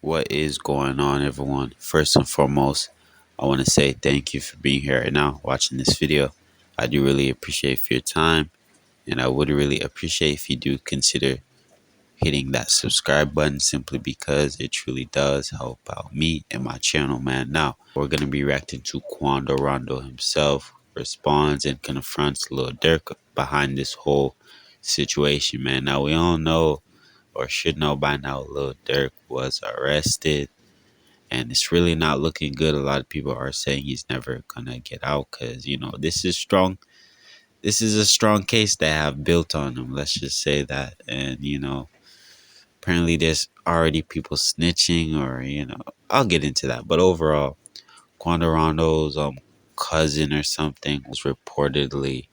What is going on, everyone? First and foremost, I want to say thank you for being here right now watching this video. I do really appreciate for your time, and I would really appreciate if you do consider hitting that subscribe button simply because it truly does help out me and my channel, man. Now, we're going to be reacting to Quando Rondo himself responds and confronts Lil Durk behind this whole situation, man. Now, we all know or should know by now Lil Durk was arrested, and it's really not looking good. A lot of people are saying he's never gonna get out because this is strong. This is a strong case they have built on him. Let's just say that, and apparently there's already people snitching, or I'll get into that. But overall, Quando Rondo's cousin or something was reportedly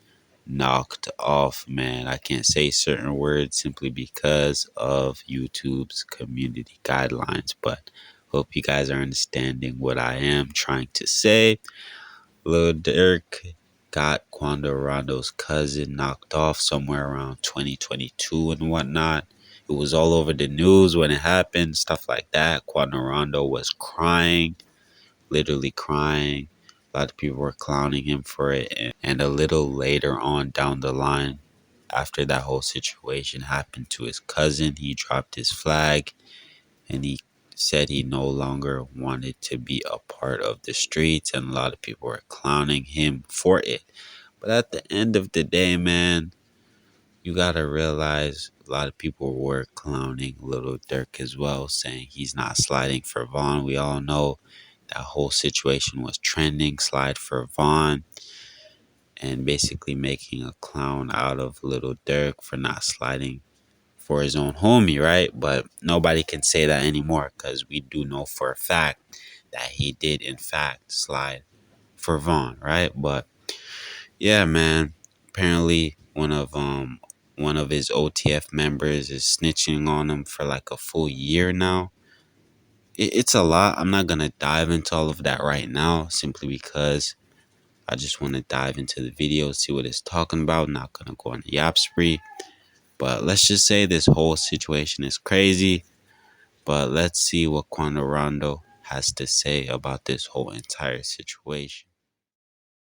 knocked off, man. I can't say certain words simply because of YouTube's community guidelines, but hope you guys are understanding what I am trying to say. Lil Durk got Quando Rondo's cousin knocked off somewhere around 2022 and whatnot. It was all over the news when it happened, stuff like that. Quando Rondo was crying, literally crying. A lot of people were clowning him for it. And a little later on down the line, after that whole situation happened to his cousin, he dropped his flag and he said he no longer wanted to be a part of the streets. And a lot of people were clowning him for it. But at the end of the day, man, you gotta realize a lot of people were clowning Little Durk as well, saying he's not sliding for Vaughn. We all know that whole situation was trending, slide for Vaughn, and basically making a clown out of Little Durk for not sliding for his own homie, right? But nobody can say that anymore because we do know for a fact that he did in fact slide for Vaughn, right? But yeah, man, apparently one of his OTF members is snitching on him for like a full year now. It's a lot. I'm not gonna dive into all of that right now simply because I just want to dive into the video, see what it's talking about. Not gonna go on a yap spree, but let's just say this whole situation is crazy. But let's see what Quando Rondo has to say about this whole entire situation.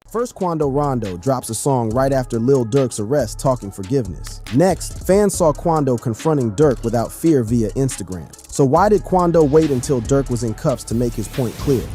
First, Quando Rondo drops a song right after Lil Durk's arrest talking forgiveness. Next, fans saw Quando confronting Durk without fear via Instagram. So why did Quando wait until Durk was in cuffs to make his point clear?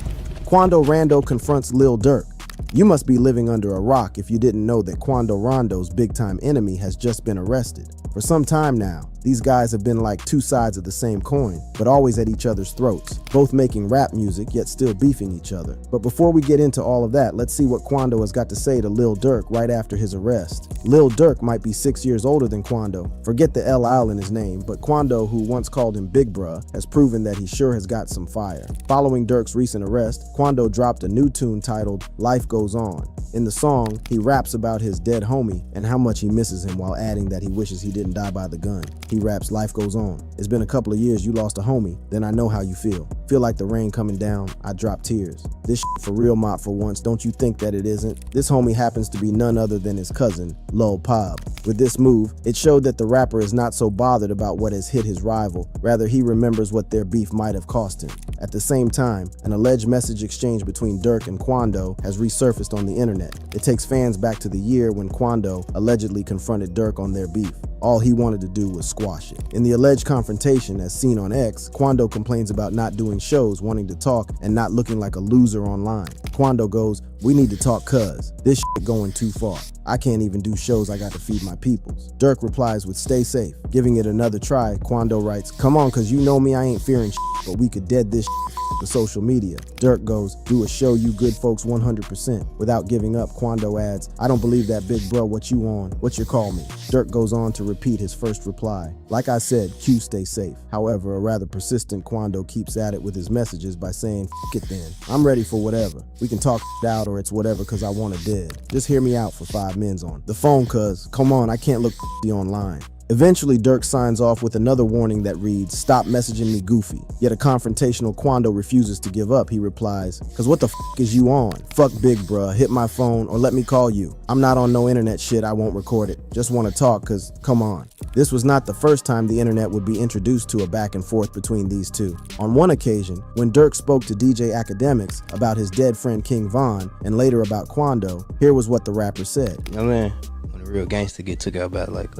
Quando Rondo confronts Lil Durk. You must be living under a rock if you didn't know that Quando Rondo's big-time enemy has just been arrested. For some time now, these guys have been like two sides of the same coin, but always at each other's throats, both making rap music yet still beefing each other. But before we get into all of that, let's see what Quando has got to say to Lil Durk right after his arrest. Lil Durk might be 6 years older than Quando. Forget the LL in his name, but Quando, who once called him Big Bruh, has proven that he sure has got some fire. Following Durk's recent arrest, Quando dropped a new tune titled Life Goes On. In the song, he raps about his dead homie and how much he misses him while adding that he wishes he didn't die by the gun. He raps, life goes on. It's been a couple of years you lost a homie, then I know how you feel. Feel like the rain coming down, I drop tears. This for real, Mop, for once, don't you think that it isn't? This homie happens to be none other than his cousin, Lil Pob. With this move, it showed that the rapper is not so bothered about what has hit his rival, rather he remembers what their beef might have cost him. At the same time, an alleged message exchange between Durk and Quando has resurfaced on the internet. It takes fans back to the year when Quando allegedly confronted Durk on their beef. All he wanted to do was squash it. In the alleged confrontation, as seen on X, Quando complains about not doing shows, wanting to talk, and not looking like a loser online. Quando goes, "We need to talk cuz this shit going too far. I can't even do shows, I got to feed my peoples." Durk replies with "Stay safe." Giving it another try, Quando writes, "Come on, cuz you know me, I ain't fearing shit, but we could dead this shit to social media." Durk goes, "Do a show, you good folks 100%. Without giving up, Quando adds, "I don't believe that, big bro, what you on? What you call me?" Durk goes on to repeat his first reply. Like I said, Q stay safe. However, a rather persistent Quando keeps at it with his messages by saying, "F it then. I'm ready for whatever. We can talk out or it's whatever cause I want it dead. Just hear me out for 5 mins on the phone cuz, come on, I can't look online." Eventually, Durk signs off with another warning that reads, "Stop messaging me goofy." Yet a confrontational Quando refuses to give up. He replies, "Cause what the f is you on? Fuck big bruh, hit my phone or let me call you. I'm not on no internet shit, I won't record it. Just wanna talk cause come on." This was not the first time the internet would be introduced to a back and forth between these two. On one occasion, when Durk spoke to DJ Academics about his dead friend Kingvon and later about Quando, here was what the rapper said. You know what I mean? When a real gangster get took out by like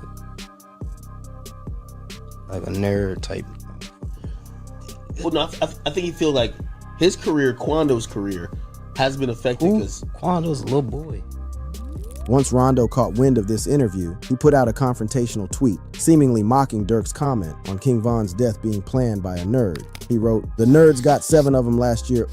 a nerd type. Well, no, I think he feel like his career, Quando's career, has been affected because Quando's a little boy. Once Rondo caught wind of this interview, he put out a confrontational tweet, seemingly mocking Durk's comment on Kingvon's death being planned by a nerd. He wrote, "The nerds got 7 of them last year,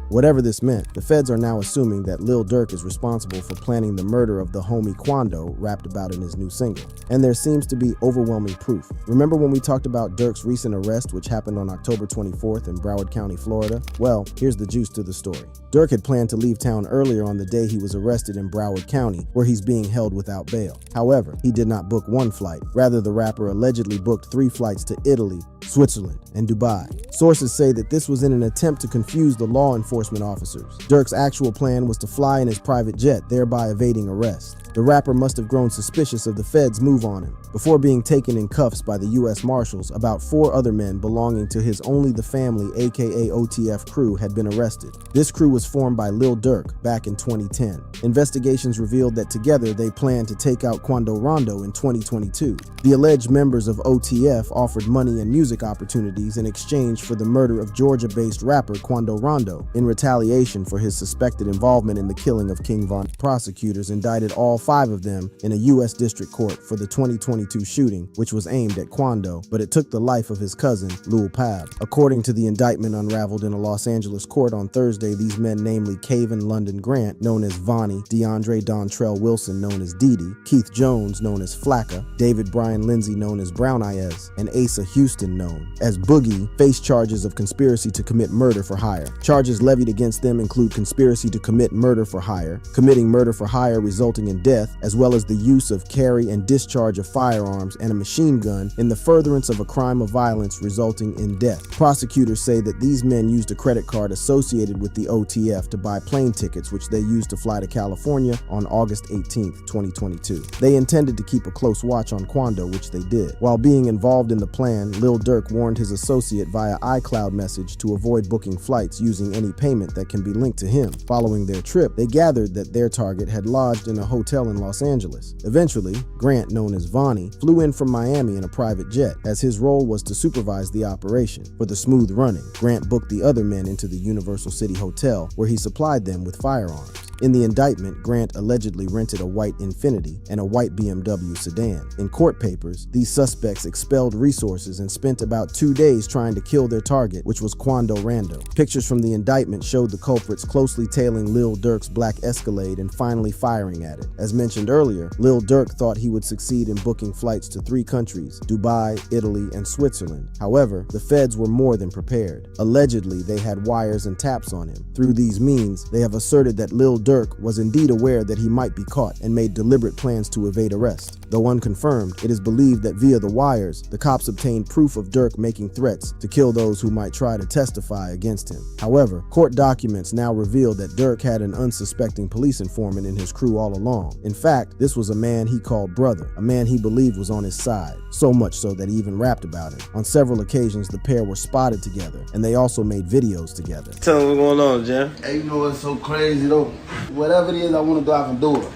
Whatever this meant, the feds are now assuming that Lil Durk is responsible for planning the murder of the homie Quando rapped about in his new single. And there seems to be overwhelming proof. Remember when we talked about Durk's recent arrest, which happened on October 24th in Broward County, Florida? Well, here's the juice to the story. Durk had planned to leave town earlier on the day he was arrested in Broward County, where he's being held without bail. However, he did not book one flight. Rather, the rapper allegedly booked 3 flights to Italy, Switzerland, and Dubai. Sources say that this was in an attempt to confuse the law enforcement officers. Durk's actual plan was to fly in his private jet, thereby evading arrest. The rapper must have grown suspicious of the feds' move on him. Before being taken in cuffs by the U.S. Marshals, about 4 other men belonging to his Only the Family aka OTF crew had been arrested. This crew was formed by Lil Durk back in 2010. Investigations revealed that together they planned to take out Quando Rondo in 2022. The alleged members of OTF offered money and music opportunities in exchange for the murder of Georgia-based rapper Quando Rondo. In retaliation for his suspected involvement in the killing of Kingvon, prosecutors indicted all 5 of them in a U.S. district court for the 2022 shooting, which was aimed at Quando, but it took the life of his cousin, Lil Pab. According to the indictment unraveled in a Los Angeles court on Thursday, these men, namely Kingvon London Grant, known as Vonnie, DeAndre Dontrell Wilson, known as Didi, Keith Jones, known as Flacca, David Brian Lindsay, known as Brown Eyes, and Asa Houston, known as Boogie, face charges of conspiracy to commit murder for hire. Charges levied against them include conspiracy to commit murder for hire, committing murder for hire resulting in death, as well as the use of, carry, and discharge of firearms and a machine gun in the furtherance of a crime of violence resulting in death. Prosecutors say that these men used a credit card associated with the OTF to buy plane tickets, which they used to fly to California on August 18, 2022. They intended to keep a close watch on Quando, which they did. While being involved in the plan, Lil Durk warned his associate via iCloud message to avoid booking flights using any payment that can be linked to him. Following their trip, they gathered that their target had lodged in a hotel in Los Angeles. Eventually, Grant, known as Vonnie, flew in from Miami in a private jet, as his role was to supervise the operation. For the smooth running, Grant booked the other men into the Universal City Hotel, where he supplied them with firearms. In the indictment, Grant allegedly rented a white Infiniti and a white BMW sedan. In court papers, these suspects expelled resources and spent about 2 days trying to kill their target, which was Quando Rondo. Pictures from the indictment showed the culprits closely tailing Lil Durk's black Escalade and finally firing at it. As mentioned earlier, Lil Durk thought he would succeed in booking flights to 3 countries, Dubai, Italy, and Switzerland. However, the feds were more than prepared. Allegedly, they had wires and taps on him. Through these means, they have asserted that Lil Durk was indeed aware that he might be caught and made deliberate plans to evade arrest. Though unconfirmed, it is believed that via the wires, the cops obtained proof of Durk making threats to kill those who might try to testify against him. However, court documents now reveal that Durk had an unsuspecting police informant in his crew all along. In fact, this was a man he called brother, a man he believed was on his side, so much so that he even rapped about him. On several occasions, the pair were spotted together, and they also made videos together. Tell me what's going on, Jim. Hey, you know what's so crazy though? Whatever it is I want to do, I can do it.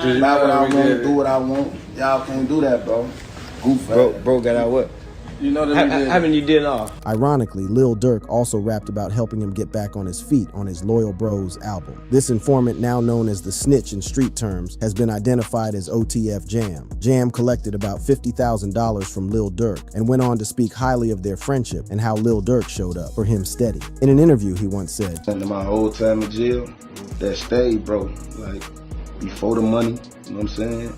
Just Not what I want, do what I want. Y'all can't do that, bro. Goof Bro got out what? You know that How many you did off? Ironically, Lil Durk also rapped about helping him get back on his feet on his Loyal Bros album. This informant, now known as the Snitch in street terms, has been identified as OTF Jam. Jam collected about $50,000 from Lil Durk and went on to speak highly of their friendship and how Lil Durk showed up for him steady. In an interview, he once said, In my whole time in jail, that stayed, bro. Like, before the money, you know what I'm saying?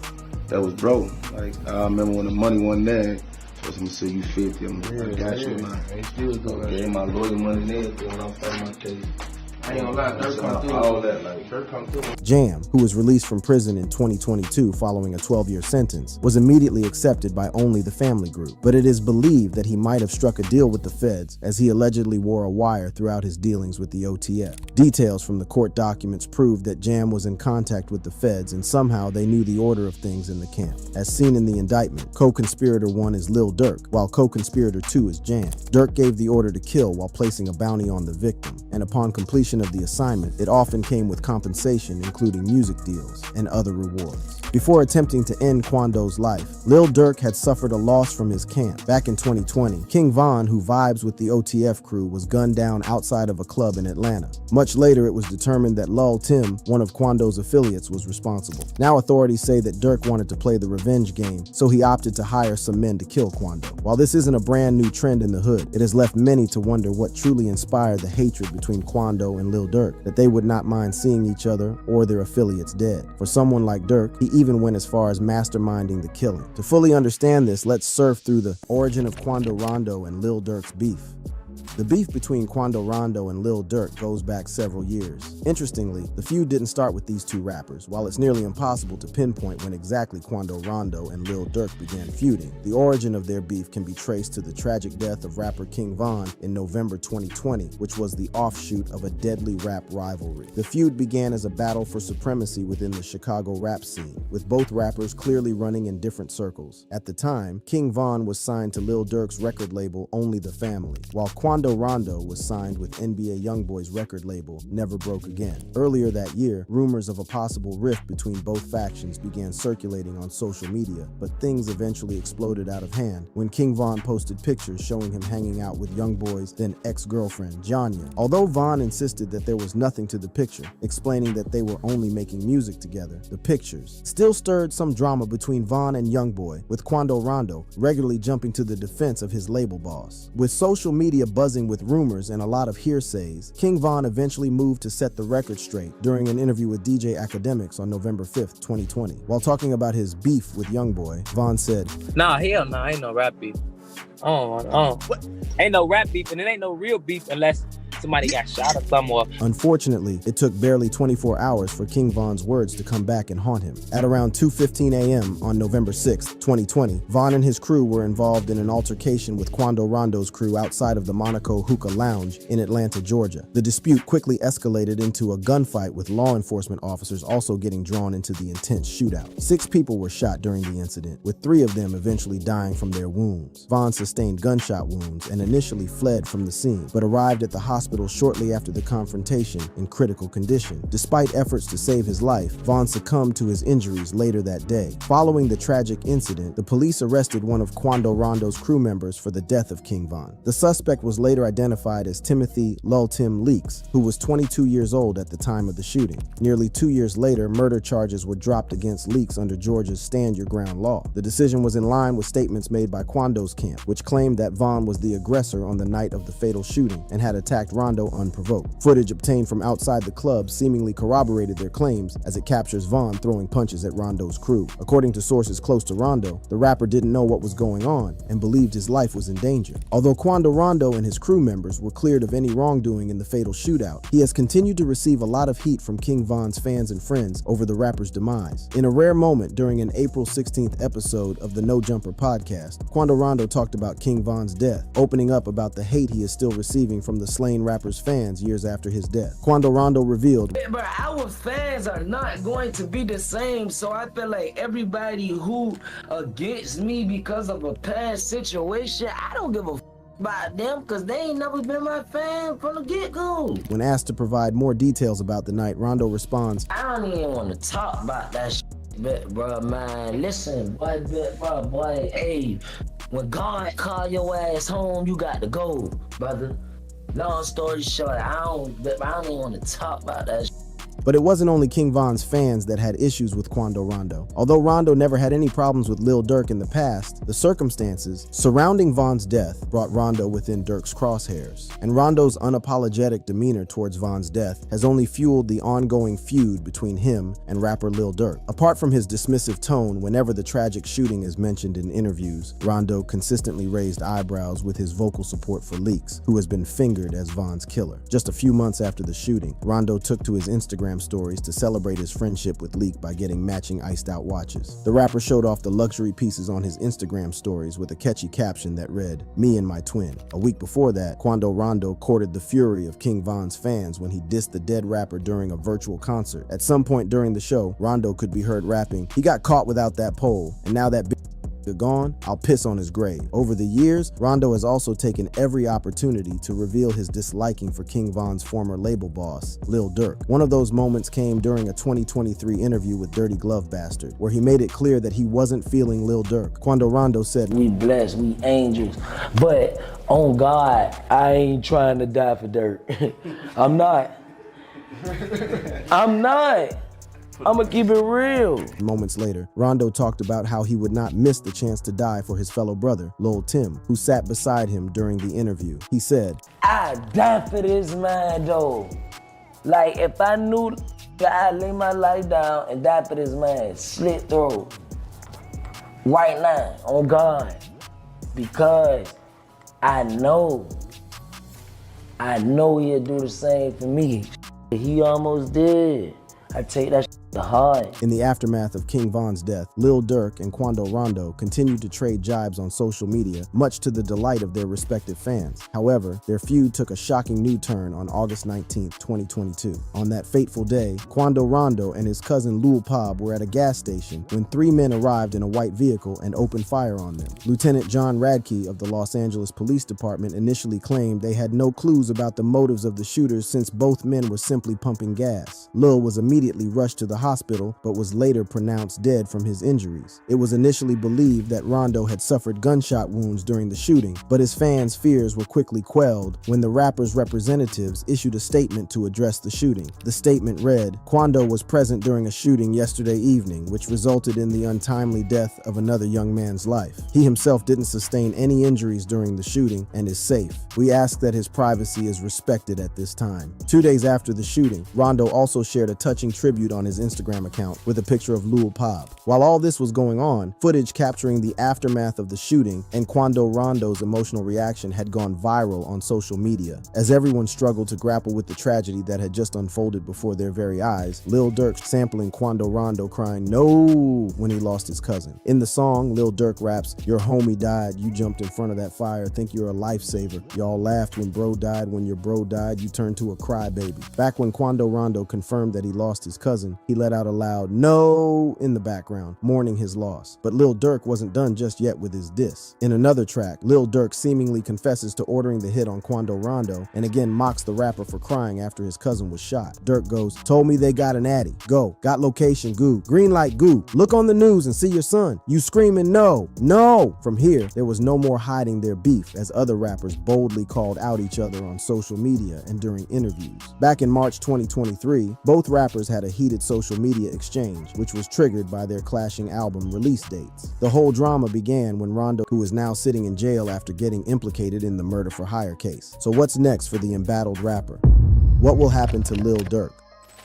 That was bro. Like, I remember when the money wasn't there, I was gonna say you 50, I got you, man. I gave my lawyer money and everything when I was fighting my case. I ain't gonna lie, Durk come through. All that, like, Durk come through. Jam, who was released from prison in 2022 following a 12-year sentence, was immediately accepted by only the family group. But it is believed that he might have struck a deal with the feds, as he allegedly wore a wire throughout his dealings with the OTF. Details from the court documents prove that Jam was in contact with the feds, and somehow they knew the order of things in the camp. As seen in the indictment, co-conspirator 1 is Lil Durk, while co-conspirator 2 is Jam. Durk gave the order to kill while placing a bounty on the victim, and upon completion of the assignment, it often came with compensation, including music deals and other rewards. Before attempting to end Quando's life, Lil Durk had suffered a loss from his camp. Back in 2020, Kingvon, who vibes with the OTF crew, was gunned down outside of a club in Atlanta. Much later, it was determined that Lul Tim, one of Quando's affiliates, was responsible. Now authorities say that Durk wanted to play the revenge game, so he opted to hire some men to kill Quando. While this isn't a brand new trend in the hood, it has left many to wonder what truly inspired the hatred between Quando and Lil Durk, that they would not mind seeing each other or their affiliates dead. For someone like Durk, he even went as far as masterminding the killing. To fully understand this, let's surf through the origin of Quando Rondo and Lil Durk's beef. The beef between Quando Rondo and Lil Durk goes back several years. Interestingly, the feud didn't start with these two rappers. While it's nearly impossible to pinpoint when exactly Quando Rondo and Lil Durk began feuding, the origin of their beef can be traced to the tragic death of rapper Kingvon in November 2020, which was the offshoot of a deadly rap rivalry. The feud began as a battle for supremacy within the Chicago rap scene, with both rappers clearly running in different circles. At the time, Kingvon was signed to Lil Durk's record label Only the Family, while Quando Rondo was signed with NBA Youngboy's record label, Never Broke Again. Earlier that year, rumors of a possible rift between both factions began circulating on social media, but things eventually exploded out of hand when Kingvon posted pictures showing him hanging out with Youngboy's then ex-girlfriend, Janya. Although Von insisted that there was nothing to the picture, explaining that they were only making music together, the pictures still stirred some drama between Von and Youngboy, with Quando Rondo regularly jumping to the defense of his label boss. With social media buzzing with rumors and a lot of hearsays, Kingvon eventually moved to set the record straight during an interview with DJ Academics on November 5th, 2020. While talking about his beef with Youngboy, Von said, "Nah, hell nah, ain't no rap beef. What? Ain't no rap beef, and it ain't no real beef unless somebody got shot or something." Unfortunately, it took barely 24 hours for Kingvon's words to come back and haunt him. At around 2:15 a.m. on November 6, 2020, Von and his crew were involved in an altercation with Quando Rondo's crew outside of the Monaco Hookah Lounge in Atlanta, Georgia. The dispute quickly escalated into a gunfight, with law enforcement officers also getting drawn into the intense shootout. 6 people were shot during the incident, with 3 of them eventually dying from their wounds. Von sustained gunshot wounds and initially fled from the scene, but arrived at the hospital shortly after the confrontation in critical condition. Despite efforts to save his life, Von succumbed to his injuries later that day. Following the tragic incident, the police arrested one of Quando Rondo's crew members for the death of Kingvon. The suspect was later identified as Timothy Lul Tim Leaks, who was 22 years old at the time of the shooting. Nearly 2 years later, murder charges were dropped against Leaks under Georgia's Stand Your Ground law. The decision was in line with statements made by Quando's camp, which claimed that Von was the aggressor on the night of the fatal shooting and had attacked Rondo unprovoked. Footage obtained from outside the club seemingly corroborated their claims, as it captures Von throwing punches at Rondo's crew. According to sources close to Rondo, the rapper didn't know what was going on and believed his life was in danger. Although Quando Rondo and his crew members were cleared of any wrongdoing in the fatal shootout, he has continued to receive a lot of heat from Kingvon's fans and friends over the rapper's demise. In a rare moment during an April 16th episode of the No Jumper podcast, Quando Rondo talked about Kingvon's death, opening up about the hate he is still receiving from the slain rapper's fans years after his death. Quando Rondo revealed, "But our fans are not going to be the same, so I feel like everybody who against me because of a past situation, I don't give a about them, because they ain't never been my fan from the get-go." When asked to provide more details about the night, Rondo responds, "I don't even want to talk about that shit, bro, man. Listen, boy, hey, when God call your ass home, you got to go, brother. Long story short, I don't even want to talk about that shit." But it wasn't only Kingvon's fans that had issues with Quando Rondo. Although Rondo never had any problems with Lil Durk in the past, the circumstances surrounding Von's death brought Rondo within Durk's crosshairs. And Rondo's unapologetic demeanor towards Von's death has only fueled the ongoing feud between him and rapper Lil Durk. Apart from his dismissive tone whenever the tragic shooting is mentioned in interviews, Rondo consistently raised eyebrows with his vocal support for Leaks, who has been fingered as Von's killer. Just a few months after the shooting, Rondo took to his Instagram stories to celebrate his friendship with Leak by getting matching iced out watches. The rapper showed off the luxury pieces on his Instagram stories with a catchy caption that read, "Me and my twin." A week before that, Quando Rondo courted the fury of Kingvon's fans when he dissed the dead rapper during a virtual concert. At some point during the show, Rondo could be heard rapping, "He got caught without that pole, and now that gone, I'll piss on his grave." Over the years, Rondo has also taken every opportunity to reveal his disliking for Kingvon's former label boss, Lil Durk. One of those moments came during a 2023 interview with Dirty Glove Bastard, where he made it clear that he wasn't feeling Lil Durk. Quando Rondo said, "We blessed, we angels, but on God, I ain't trying to die for Durk. I'm not. I'ma keep it real." Moments later, Rondo talked about how he would not miss the chance to die for his fellow brother, Lil Tim, who sat beside him during the interview. He said, "I die for this man though. Like if I knew that I'd lay my life down and die for this man, slit throat. Right now, on God. Because I know he'll do the same for me. He almost did. I take that to heart." In the aftermath of Kingvon's death, Lil Durk and Quando Rondo continued to trade jibes on social media, much to the delight of their respective fans. However, their feud took a shocking new turn on August 19th, 2022. On that fateful day, Quando Rondo and his cousin Lil were at a gas station when three men arrived in a white vehicle and opened fire on them. Lieutenant John Radke of the Los Angeles Police Department initially claimed they had no clues about the motives of the shooters since both men were simply pumping gas. Lil was immediately rushed to the hospital, but was later pronounced dead from his injuries. It was initially believed that Rondo had suffered gunshot wounds during the shooting, but his fans' fears were quickly quelled when the rapper's representatives issued a statement to address the shooting. The statement read, "Quando was present during a shooting yesterday evening, which resulted in the untimely death of another young man's life. He himself didn't sustain any injuries during the shooting and is safe. We ask that his privacy is respected at this time." 2 days after the shooting, Rondo also shared a touching tribute on his Instagram account with a picture of Lil Pab. While all this was going on, footage capturing the aftermath of the shooting and Quando Rondo's emotional reaction had gone viral on social media. As everyone struggled to grapple with the tragedy that had just unfolded before their very eyes, Lil Durk sampling Quando Rondo crying "no" when he lost his cousin. In the song, Lil Durk raps, "Your homie died, you jumped in front of that fire, think you're a lifesaver. Y'all laughed when bro died, when your bro died, you turned to a crybaby." Back when Quando Rondo confirmed that he lost his cousin, he let out a loud "no" in the background, mourning his loss. But Lil Durk wasn't done just yet with his diss. In another track, Lil Durk seemingly confesses to ordering the hit on Quando Rondo and again mocks the rapper for crying after his cousin was shot. Durk goes, "Told me they got an addy. Go. Got location, goo. Green light, goo. Look on the news and see your son. You screaming no, no." From here, there was no more hiding their beef as other rappers boldly called out each other on social media and during interviews. Back in March 2023, both rappers had a heated social media exchange, which was triggered by their clashing album release dates. The whole drama began when Rondo, who is now sitting in jail after getting implicated in the murder for hire case. So what's next for the embattled rapper? What will happen to Lil Durk?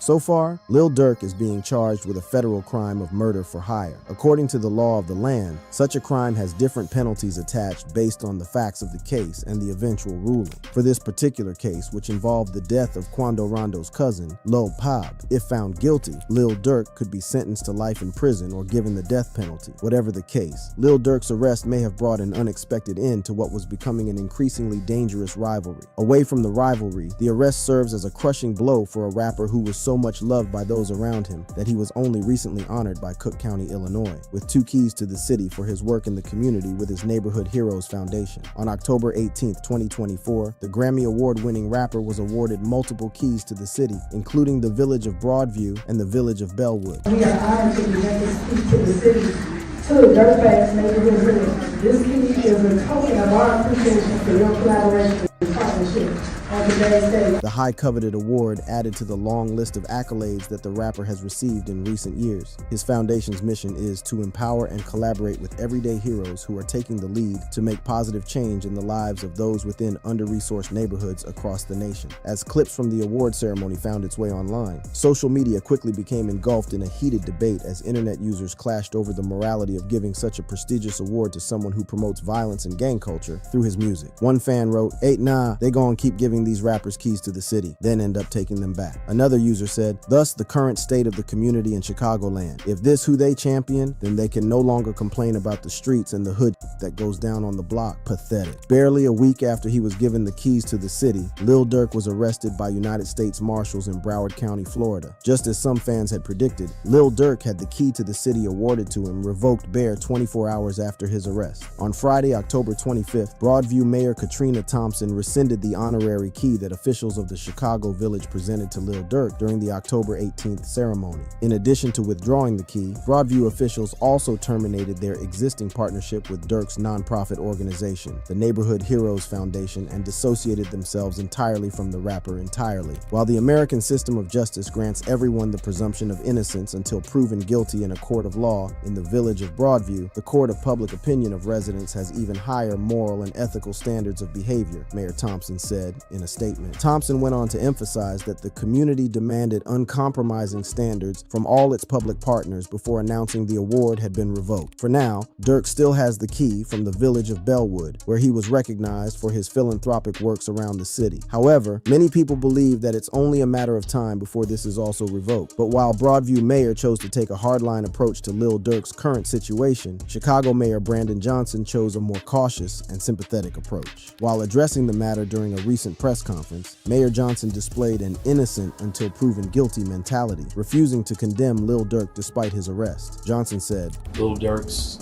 So far, Lil Durk is being charged with a federal crime of murder for hire. According to the law of the land, such a crime has different penalties attached based on the facts of the case and the eventual ruling. For this particular case, which involved the death of Quando Rondo's cousin, Lil Pab, if found guilty, Lil Durk could be sentenced to life in prison or given the death penalty. Whatever the case, Lil Durk's arrest may have brought an unexpected end to what was becoming an increasingly dangerous rivalry. Away from the rivalry, the arrest serves as a crushing blow for a rapper who was so much loved by those around him that he was only recently honored by Cook County, Illinois, with 2 keys to the city for his work in the community with his Neighborhood Heroes Foundation. On October 18th, 2024, the Grammy Award-winning rapper was awarded multiple keys to the city, including the village of Broadview and the village of Bellwood. We are honored to present this key to the city, to the Dirtbags Neighborhood Heroes. This key is a token of our appreciation for your collaboration and partnership. on today's day. The high coveted award added to the long list of accolades that the rapper has received in recent years. His foundation's mission is to empower and collaborate with everyday heroes who are taking the lead to make positive change in the lives of those within under-resourced neighborhoods across the nation. As clips from the award ceremony found its way online, social media quickly became engulfed in a heated debate as internet users clashed over the morality of giving such a prestigious award to someone who promotes violence and gang culture through his music. One fan wrote, "Ain't nah, they gon' keep giving these rappers keys to the city, then end up taking them back." Another user said, "Thus the current state of the community in Chicagoland. If this who they champion, then they can no longer complain about the streets and the hood that goes down on the block. Pathetic." Barely a week after he was given the keys to the city, Lil Durk was arrested by United States Marshals in Broward County, Florida. Just as some fans had predicted, Lil Durk had the key to the city awarded to him revoked bare 24 hours after his arrest. On Friday, October 25th, Broadview Mayor Katrina Thompson rescinded the honorary key that officials of the Chicago Village presented to Lil Durk during the October 18th ceremony. In addition to withdrawing the key, Broadview officials also terminated their existing partnership with Durk's nonprofit organization, the Neighborhood Heroes Foundation, and dissociated themselves entirely from the rapper entirely. While the American system of justice grants everyone the presumption of innocence until proven guilty in a court of law, in the village of Broadview, the court of public opinion of residents has even higher moral and ethical standards of behavior, Mayor Thompson said in a statement. Thompson went on to emphasize that the community demanded uncompromising standards from all its public partners before announcing the award had been revoked. For now, Durk still has the key from the village of Bellwood, where he was recognized for his philanthropic works around the city. However, many people believe that it's only a matter of time before this is also revoked. But while Broadview Mayor chose to take a hardline approach to Lil Durk's current situation, Chicago Mayor Brandon Johnson chose a more cautious and sympathetic approach. While addressing the matter during a recent press conference, Mayor Johnson displayed an innocent until proven guilty mentality, refusing to condemn Lil Durk despite his arrest. Johnson said, Lil Durk's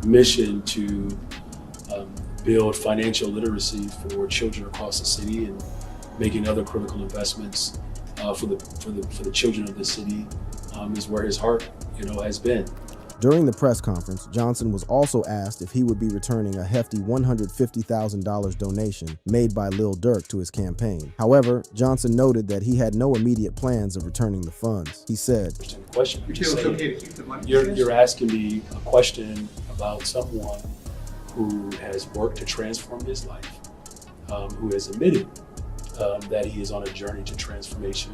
mission to build financial literacy for children across the city and making other critical investments for the children of the city is where his heart, has been. During the press conference, Johnson was also asked if he would be returning a hefty $150,000 donation made by Lil Durk to his campaign. However, Johnson noted that he had no immediate plans of returning the funds. He said, Question. You're asking me a question about someone who has worked to transform his life, who has admitted that he is on a journey to transformation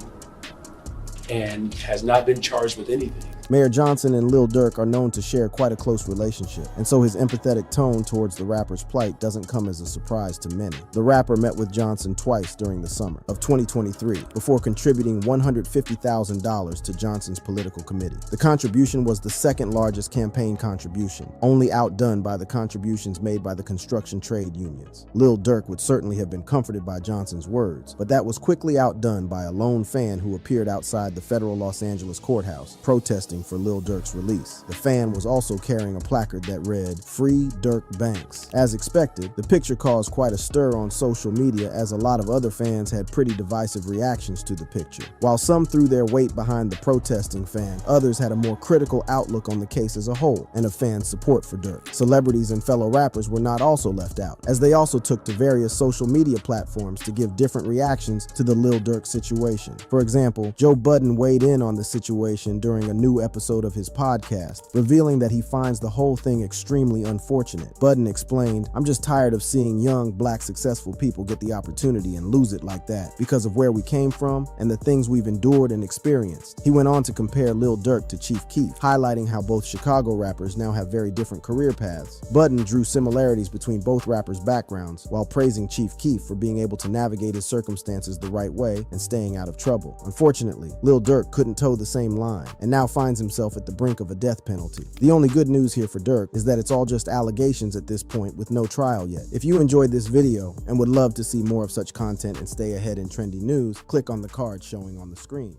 and has not been charged with anything. Mayor Johnson and Lil Durk are known to share quite a close relationship, and so his empathetic tone towards the rapper's plight doesn't come as a surprise to many. The rapper met with Johnson twice during the summer of 2023 before contributing $150,000 to Johnson's political committee. The contribution was the second largest campaign contribution, only outdone by the contributions made by the construction trade unions. Lil Durk would certainly have been comforted by Johnson's words, but that was quickly outdone by a lone fan who appeared outside the federal Los Angeles courthouse, protesting for Lil Durk's release. The fan was also carrying a placard that read, "Free Durk Banks." As expected, the picture caused quite a stir on social media as a lot of other fans had pretty divisive reactions to the picture. While some threw their weight behind the protesting fan, others had a more critical outlook on the case as a whole and of fans' support for Durk. Celebrities and fellow rappers were not also left out, as they also took to various social media platforms to give different reactions to the Lil Durk situation. For example, Joe Budden weighed in on the situation during a new episode of his podcast, revealing that he finds the whole thing extremely unfortunate. Budden explained, "I'm just tired of seeing young, black, successful people get the opportunity and lose it like that because of where we came from and the things we've endured and experienced." He went on to compare Lil Durk to Chief Keef, highlighting how both Chicago rappers now have very different career paths. Budden drew similarities between both rappers' backgrounds while praising Chief Keef for being able to navigate his circumstances the right way and staying out of trouble. Unfortunately, Lil Durk couldn't toe the same line and now finds himself at the brink of a death penalty. The only good news here for Durk is that it's all just allegations at this point with no trial yet. If you enjoyed this video and would love to see more of such content and stay ahead in trendy news, click on the card showing on the screen.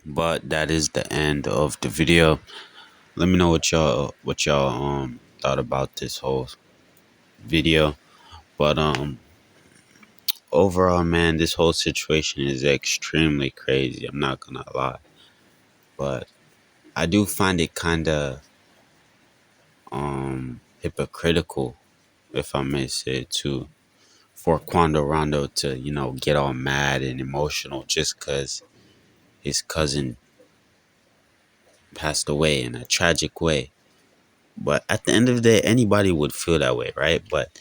But that is the end of the video. Let me know what y'all thought about this whole video. But overall, man, this whole situation is extremely crazy. I'm not gonna lie. But I do find it kind of hypocritical, if I may say it too, for Quando Rondo to, get all mad and emotional just because his cousin passed away in a tragic way. But at the end of the day, anybody would feel that way, right? But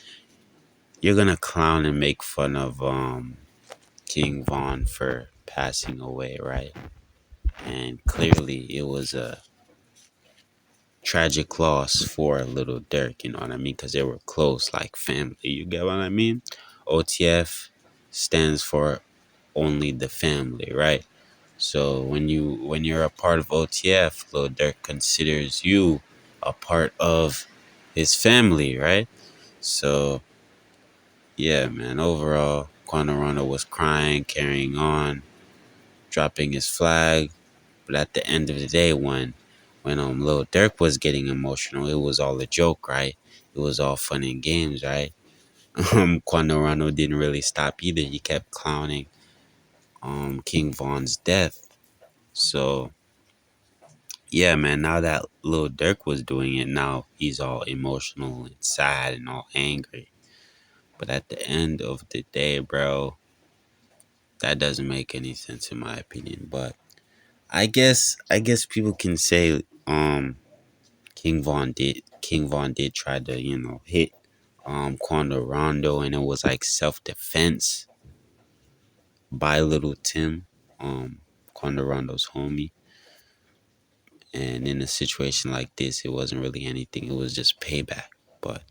you're gonna clown and make fun of Kingvon for passing away, right? And clearly it was a tragic loss for Little Durk, you know what I mean? Because they were close, like family. You get what I mean? OTF stands for only the family, right? So when you're a part of OTF, Lil Durk considers you a part of his family, right? So yeah, man. Overall, Quando Rondo was crying, carrying on, dropping his flag. But at the end of the day, when Lil Durk was getting emotional, it was all a joke, right? It was all fun and games, right? Quando Rondo didn't really stop either. He kept clowning King Von's death. So yeah, man, now that Lil Durk was doing it, now he's all emotional and sad and all angry. But at the end of the day, bro, that doesn't make any sense in my opinion. But I guess people can say King Von did try to, hit Quando Rondo, and it was like self defense by Little Tim, Quando Rondo's homie. And in a situation like this, it wasn't really anything. It was just payback. But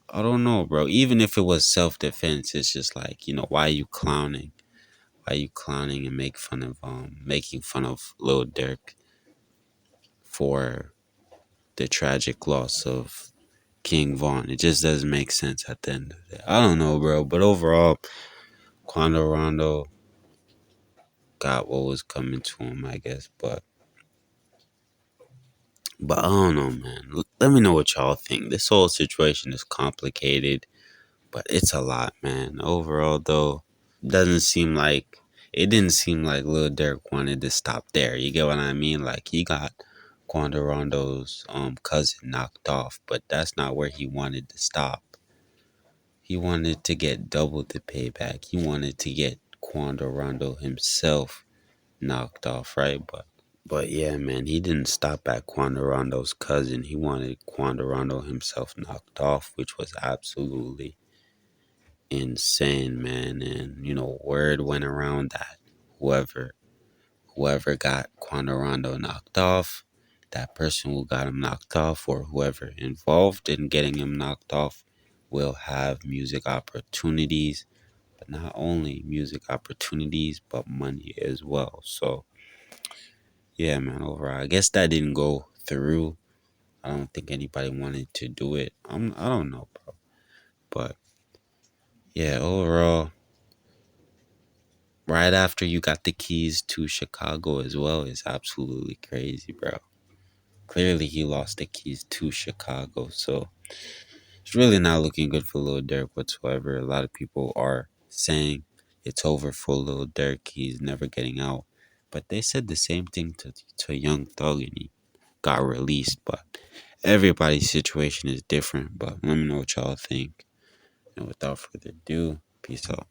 I don't know, bro. Even if it was self defense, it's just like, why are you clowning? Why are you clowning and making fun of Lil Durk for the tragic loss of King Von? It just doesn't make sense at the end of the day. I don't know, bro. But overall, Quando Rondo got what was coming to him, I guess. But I don't know, man. Let me know what y'all think. This whole situation is complicated, but it's a lot, man. Overall, though, doesn't seem like it didn't seem like Lil Durk wanted to stop there. You get what I mean? Like he got Quandorondo's cousin knocked off, but that's not where he wanted to stop. He wanted to get double the payback. He wanted to get Quandorondo himself knocked off, right? But yeah, man, he didn't stop at Quandorondo's cousin. He wanted Quandorondo himself knocked off, which was absolutely insane, man. And word went around that whoever got Quandorondo knocked off, that person who got him knocked off, or whoever involved in getting him knocked off, will have music opportunities. But not only music opportunities, but money as well. So yeah, man. Overall, I guess that didn't go through. I don't think anybody wanted to do it. I don't know, bro. But yeah, overall, right after you got the keys to Chicago as well is absolutely crazy, bro. Clearly, he lost the keys to Chicago, so it's really not looking good for Lil Durk whatsoever. A lot of people are saying it's over for Lil Durk. He's never getting out. But they said the same thing to Young Thug, and he got released. But everybody's situation is different. But let me know what y'all think. And without further ado, peace out.